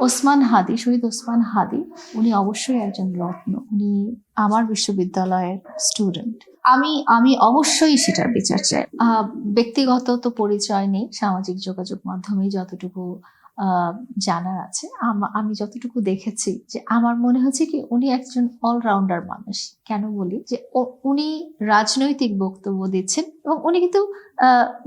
ওসমান হাদি, শহীদ ওসমান হাদি, উনি অবশ্যই একজন রত্ন। উনি আমার বিশ্ববিদ্যালয়ের স্টুডেন্ট। আমি অবশ্যই সেটার বিচার চাই। ব্যক্তিগত তো পরিচয় নেই, সামাজিক যোগাযোগ মাধ্যমে যতটুকু জানার আছে, আমি যতটুকু দেখেছি, যে আমার মনে হচ্ছে কি উনি একজন অলরাউন্ডার মানুষ। কেন বলি যে উনি রাজনৈতিক বক্তব্য দিচ্ছেন এবং উনি কিন্তু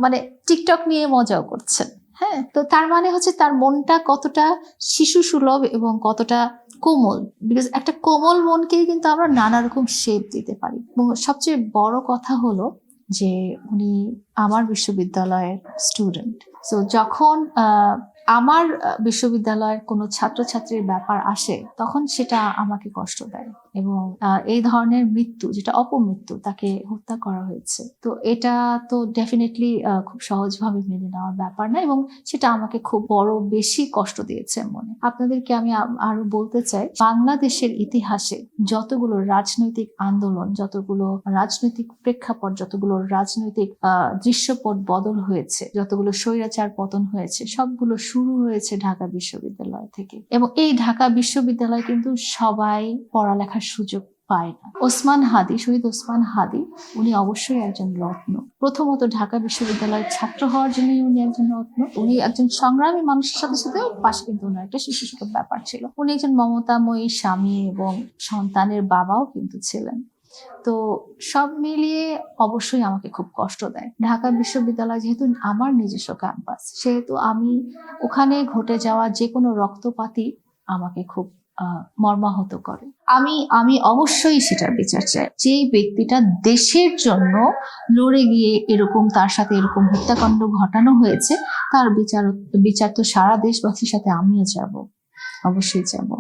মানে টিকটক নিয়ে মজাও করছেন। হ্যাঁ, তো তার মানে হচ্ছে তার মনটা কতটা শিশু সুলভ এবং কতটা কোমল। বিকজ একটা কোমল মনকে কিন্তু আমরা নানা রকম শেপ দিতে পারি। এবং সবচেয়ে বড় কথা হলো যে উনি আমার বিশ্ববিদ্যালয়ের স্টুডেন্ট। সো যখন আমার বিশ্ববিদ্যালয়ের কোনো ছাত্রছাত্রীর ব্যাপার আসে, তখন সেটা আমাকে কষ্ট দেয়। এবং এই ধরনের মৃত্যু, যেটা অপমৃত্যু, তাকে হত্যা করা হয়েছে, তো এটা তো ডেফিনেটলি খুব সহজভাবে মেনে নেওয়ার ব্যাপার না, এবং সেটা আমাকে খুব বেশি কষ্ট দিয়েছে মনে। আপনাদেরকে আমি আরো বলতে চাই, বাংলাদেশের ইতিহাসে যতগুলো রাজনৈতিক আন্দোলন, যতগুলো রাজনৈতিক প্রেক্ষাপট, যতগুলো রাজনৈতিক দৃশ্যপট বদল হয়েছে, যতগুলো স্বৈরাচার পতন হয়েছে, সবগুলো শুরু হয়েছে ঢাকা বিশ্ববিদ্যালয় থেকে। এবং এই ঢাকা বিশ্ববিদ্যালয় কিন্তু সবাই পড়ালেখার সুযোগ পায় না। ওসমান হাদি, শহীদ ওসমান হাদি, উনি অবশ্যই একজন রত্ন। প্রথমত ঢাকা বিশ্ববিদ্যালয়ের ছাত্র হওয়ার জন্যই উনি একজন রত্ন। উনি একজন সংগ্রামী মানুষের সাথে সাথেও পাশে কিন্তু ওনার একটা শিশু সুলভ ব্যাপার ছিল। উনি একজন মমতাময়ী স্বামী এবং সন্তানের বাবাও কিন্তু ছিলেন। তো সব মিলিয়ে অবশ্যই আমাকে খুব কষ্ট দেয়। ঢাকা বিশ্ববিদ্যালয় যেহেতু আমার নিজস্ব ক্যাম্পাস, সেহেতু আমি ওখানে ঘটে যাওয়া যে কোনো রক্তপাতই আমাকে খুব মর্মাহত করে। আমি অবশ্যই সেটার বিচার চাই। যেই ব্যক্তিটা দেশের জন্য লড়ে গিয়ে তার সাথে এরকম হত্যাকাণ্ড ঘটানো হয়েছে, তার বিচার তো সারা দেশবাসীর সাথে আমিও যাব, অবশ্যই যাব।